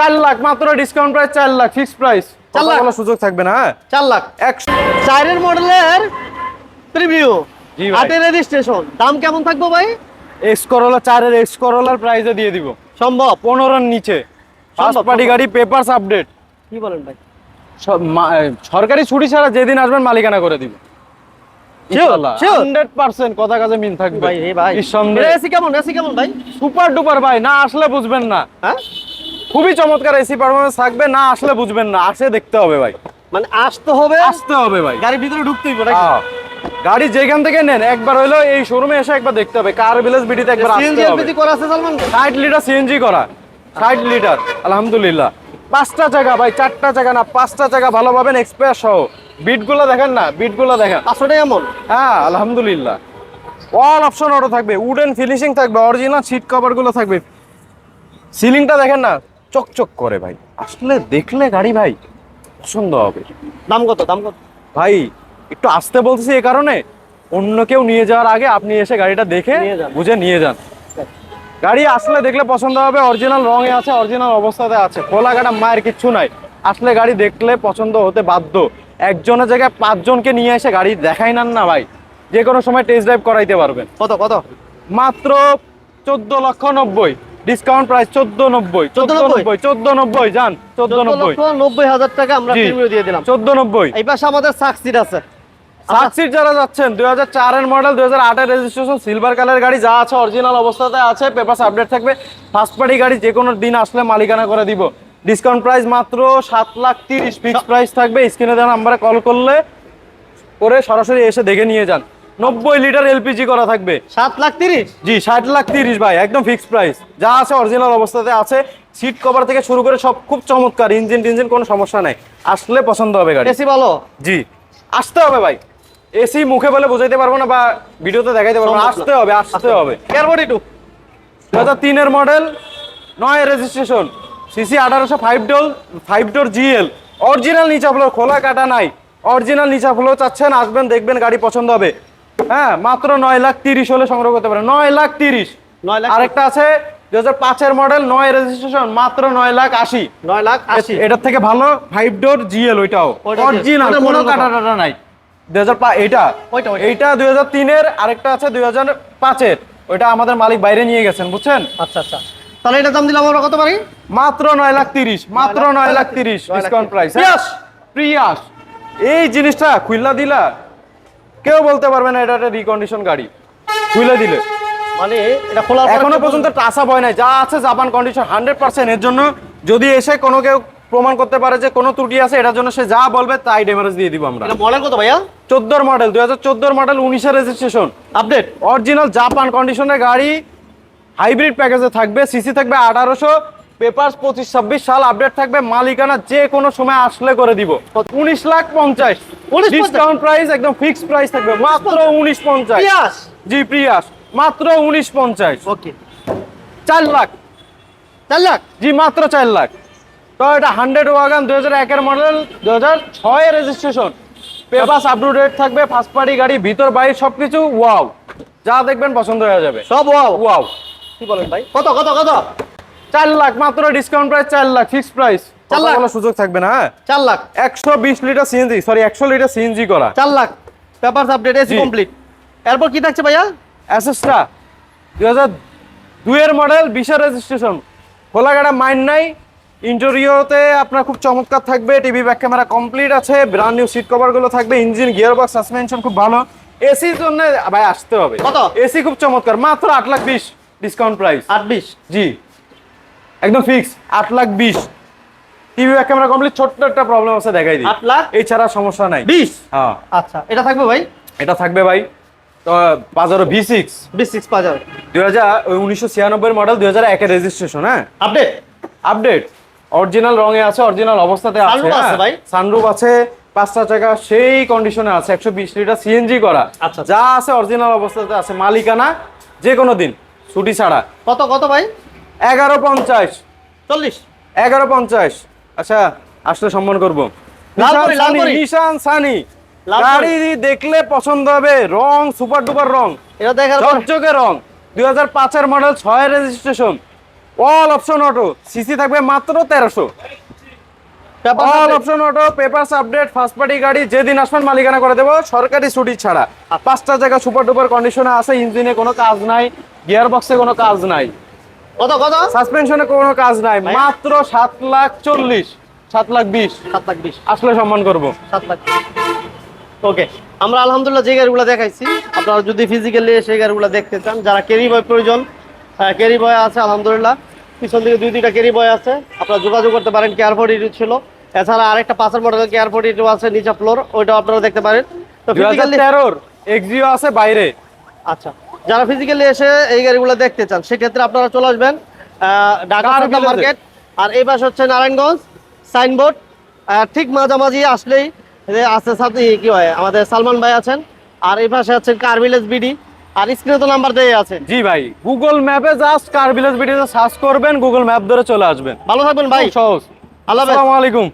4 লাখ মাত্র discount price 4 lakh fixed price. 4 lakh কোনো সুযোগ থাকবে না। হ্যাঁ 4 লাখ 100 চারের মডেলের প্রিভিউ জি ভাই। 8 এর রেজিস্ট্রেশন দাম কেমন থাকবে ভাই? এক্স করোলা 4 এর এক্স করোলার প্রাইসে দিয়ে দিব সম্ভব 15 এর নিচে। ফার্স্ট পার্টি গাড়ি পেপারস আপডেট। কি বলেন ভাই? সরকারি ছুটি ছাড়া যেদিন আসবেন মালিকানা করে দিব ইনশাআল্লাহ। Sure. 100% কথা কাজে মিল থাকবে ভাই রে ভাই নিঃসন্দেহে। এসি কেমন ভাই? সুপার ডুপার ভাই, না আসলে বুঝবেন না। হ্যাঁ খুবই চমৎকার এসি পারফরম্যান্স থাকবে, না আসলে বুঝবেন না, আসে দেখতে হবে ভাই। মানে আসতে হবে ভাই গাড়ির ভিতরে ঢুকতেই হবে নাকি? হ্যাঁ। গাড়ি যেখান থেকে নেন একবার হইলো এই শোরুমে এসে একবার দেখতে হবে, কার ভিলেজ বিডিতে একবার আসতে সিএনজি হবে। এলপিজি করা আছে সালমান ভাই? 60 লিটার সিএনজি করা, 60 লিটার আলহামদুলিল্লাহ। 5টা জায়গা ভাই, 4টা জায়গা না 5টা জায়গা ভালো পাবেন এক্সপ্রেস সহ। বিটগুলো দেখেন না, বিটগুলো দেখেন। 500 টাকা এমন হ্যাঁ আলহামদুলিল্লাহ। অল অপশন অটো থাকবে, উডেন ফিনিশিং থাকবে, অরিজিনাল সিট কভার গুলো থাকবে। সিলিংটা দেখেন না চকচক করে ভাই, আসলে দেখলে গাড়ি ভাই পছন্দ হবে। দাম কত ভাই একটু আসতে বলতেছি এই কারণে, অন্য কেউ নিয়ে যাওয়ার আগে আপনি এসে গাড়িটা দেখে নিয়ে যান। বুঝে নিয়ে যান। গাড়ি আসলে দেখলে পছন্দ হবে, অরিজিনাল রঙে আছে, অরিজিনাল অবস্থাতে আছে, খোলা কাটা মায়ের কিচ্ছু নাই। আসলে গাড়ি দেখলে পছন্দ হতে বাধ্য। একজনের জায়গায় 5 জনকে নিয়ে এসে গাড়ি দেখাই নেন না ভাই, যে কোনো সময় টেস্ট ড্রাইভ করাইতে পারবেন। কত মাত্র 14,90,000 ডিসকাউন্ট প্রাইস। 14,90,000 জান 14,90,000 90,000 টাকা আমরা জি। প্রিমিয়াম দিয়ে দিলাম। 14,90,000। এই পাশে আমাদের সাকসিড আছে সাকসিড যারা যাচ্ছেন 2004 এর মডেল 2008 এর রেজিস্ট্রেশন সিলভার কালারের গাড়ি যা আছে অরিজিনাল অবস্থাতে আছে, পেপারস আপডেট থাকবে। ফার্স্ট পার্টি গাড়ি যে কোনো দিন আসলে মালিকানা করে দিব। ডিসকাউন্ট প্রাইস মাত্র 7,30,000 ফিক্সড প্রাইস থাকবে। স্ক্রিনে দেওয়া নাম্বারে কল করলে করে সরাসরি এসে দেখে নিয়ে যান। 90 লিটার এলপিজি করা থাকবে। 7,30,000 জি 60,30,000 ভাই, একদম ফিক্সড প্রাইস। যা আছে অরিজিনাল অবস্থাতে আছে, সিট কভার থেকে শুরু করে সব খুব চমৎকার, ইঞ্জিন কোনো সমস্যা নাই, আসলে পছন্দ হবে গাড়ি। এসি ভালো জি আসতে হবে ভাই, এসি মুখে বলে বোঝাইতে পারবো না বা ভিডিওতে দেখাইতে পারবো না, আসতে হবে। এয়ারপোর্ট একটু 2003 এর মডেল 9 এর রেজিস্ট্রেশন, সিসি 1800 5 ডোর জিএল, অরিজিনাল নিচা ফ্লোর, খোলা কাটা নাই, অরিজিনাল নিচা ফ্লোর চাচ্ছেন আসবেন দেখবেন গাড়ি পছন্দ হবে। হ্যাঁ মাত্র 9,30,000 হলে সংগ্রহ করতে পারেন। 9,30,000। 9 লাখ আরেকটা আছে 2005 এর মডেল 9 এর রেজিস্ট্রেশন মাত্র 9,80,000। 9,80,000 এটার থেকে ভালো 5 ডোর জিএল, ওইটাও ওইটা অরিজিনাল, ওইটা কোনো মনে কাটা টাটা নাই। 2005 এইটা ওইটা। এইটা 2003 এর, আরেকটা আছে 2005 এর, ওইটা আমাদের মালিক বাইরে নিয়ে গেছেন বুঝছেন। আচ্ছা তাহলে এটা দাম দিলাম আমরা কত পারি? মাত্র 9,30,000, মাত্র 9,30,000 ডিসকাউন্ট প্রাইস। প্রিয়াস এই জিনিসটা খুইলা দিলা কেউ বলতে পারবে না এটা একটা রিকন্ডিশন গাড়ি। খুইলা দিলে মানে এটা খোলার পরে এখনো পর্যন্ত টাসা ভয় নাই, যা আছে জাপান কন্ডিশন 100%। এর জন্য যদি এসে কোনো কেউ প্রমাণ করতে পারে যে কোনো ত্রুটি আছে, এটার জন্য সে যা বলবে তাই ডেমারেজ দিয়ে দিব আমরা। এটা মডেল কত ভাইয়া? 14 মডেল 2014 মডেল 19 এর রেজিস্ট্রেশন, আপডেট অরিজিনাল জাপান কন্ডিশনের গাড়ি, হাইব্রিড প্যাকেজে থাকবে, সিসি থাকবে 1800, পেপারস 25-26 সাল আপডেট থাকবে। মালিকানা যে কোনো সময় আসলে করে দিব। 19,50,000 ডিসকাউন্ট প্রাইস, একদম ফিক্সড প্রাইস থাকবে মাত্র 19,50,000। পিয়াস জি প্রিয়াস মাত্র 19,50,000। ওকে 4 লাখ 4 লাখ জি মাত্র 4 লাখ। তো এটা 100 ওয়াগন 2001 এর মডেল 2006 এর রেজিস্ট্রেশন, পেপারস আপডেট থাকবে, ফার্স্ট পার্টি গাড়ি, ভিতর বাইরে সবকিছু ওয়াও, যা দেখবেন পছন্দ হয়ে যাবে সব ওয়াও ওয়াও। কি বলেন ভাই? কত 4 লাখ মাত্র discount price, 4 lakh fixed price. 4 lakh কোনো সুযোগ থাকবে না। হ্যাঁ 4 lakh 120 litre CNG, sorry 100 litre CNG করা, 4 লাখ পেপারস আপডেট এসি জি। কমপ্লিট। এরপর কি থাকছে ভাইয়া? অ্যাসেস্টা 2002 এর মডেল 20 এর রেজিস্ট্রেশন, খোলা গাড়া মাইন্ড নাই, ইন্টেরিয়রতে আপনার খুব চমৎকার থাকবে, টিভি ব্যাক ক্যামেরা কমপ্লিট আছে, ব্র্যান্ড নিউ সিট কভার গুলো থাকবে, ইঞ্জিন গিয়ার বক্স সাসপেনশন খুব ভালো। এসির জন্য ভাই আসতে হবে। কত? এসি খুব চমৎকার, মাত্র 8,20,000 ডিসকাউন্ট প্রাইস। 820 জি একদম fix 8,20,000। TV back camera complete, ছোট্ট একটা প্রবলেম আছে দেখাই দিই, 8 লাখ এছাড়া সমস্যা নাই। 20 হ্যাঁ আচ্ছা এটা থাকবে ভাই? এটা থাকবে ভাই। তো পাজারো V6 26 পাজার 1996 মডেল 2001 এর রেজিস্ট্রেশন। হ্যাঁ আপডেট অরিজিনাল রঙে আছে, অরিজিনাল অবস্থাতে আছে। Sunroof আছে ভাই? সানরুফ আছে, 5টা চাকা সেই কন্ডিশনে আছে, 120 লিটার সিএনজি করা, আচ্ছা। যা আছে অরিজিনাল অবস্থাতে আছে, মালিকানা যে কোনো দিন ছুটি ছাড়া। কত ভাই? 11,50,000 40 11,50,000। আচ্ছা আসলে সম্মান করবো। লালপুরি। নিশান সানি লালপুরি। গাড়ি দেখলে পছন্দ হবে, রং সুপার ডুপার রং, এটা দেখার পর চকচকে রং, 2005 এর মডেল 6 এর registration, all option auto, CC থাকবে মাত্র 1300। All option auto, papers update, first party গাড়ি, যেদিন আসবেন মালিকানা করে দেবো, সরকারি ছুটি ছাড়া। 5টা জায়গা সুপার ডুপার কন্ডিশনে আছে, ইঞ্জিনে কোনো কাজ নাই, গিয়ার বক্সে কোনো কাজ নাই, কত কত? সাসপেনশনে কোনো কাজ নাই, মাত্র 7,40,000, 7,20,000। 7,20,000, আসলে সম্মান করব। 7,20,000। ওকে, আমরা আলহামদুলিল্লাহ যে গাড়িগুলো দেখাইছি, আপনারা যদি ফিজিক্যালি সেই গাড়িগুলো দেখতে চান, যারা ক্যারি বয় প্রয়োজন, ক্যারি বয় আছে আলহামদুলিল্লাহ, পিছন দিকে 2-2টা ক্যারি বয় আছে, আপনারা যোগাযোগ করতে পারেন। কেয়ার 42 ছিল, এছাড়া আরেকটা 5 মডেলের কেয়ার 42 আছে নিচে ফ্লোর, ওইটাও আপনারা দেখতে পারেন। তো ফিজিক্যালি 2013 এক্সিও আছে বাইরে। আচ্ছা, যারা ফিজিক্যালি এসে এই গাড়িগুলো দেখতে চান, সেক্ষেত্রে আপনারা চলে আসবেন ঢাকা কারভিলেজে। মার্কেট। আর এই পাশে হচ্ছে নারায়ণগঞ্জ সাইনবোর্ড, ঠিক মাঝামাঝি আসলেই আছে সাথে কি হয়, আমাদের সালমান ভাই আছেন। আর এই পাশে আছেন কারভিলেজ বিডি, আর স্ক্রিনে তো নাম্বার দেওয়া আছে। জি ভাই, গুগল ম্যাপে জাস্ট কার ভিলেজ ভিডিওতে সার্চ করবেন, গুগল ম্যাপ ধরে চলে আসবেন। ভালো থাকবেন ভাই, খুব সহজ। আল্লাহ হাফেজ। আসসালামু আলাইকুম।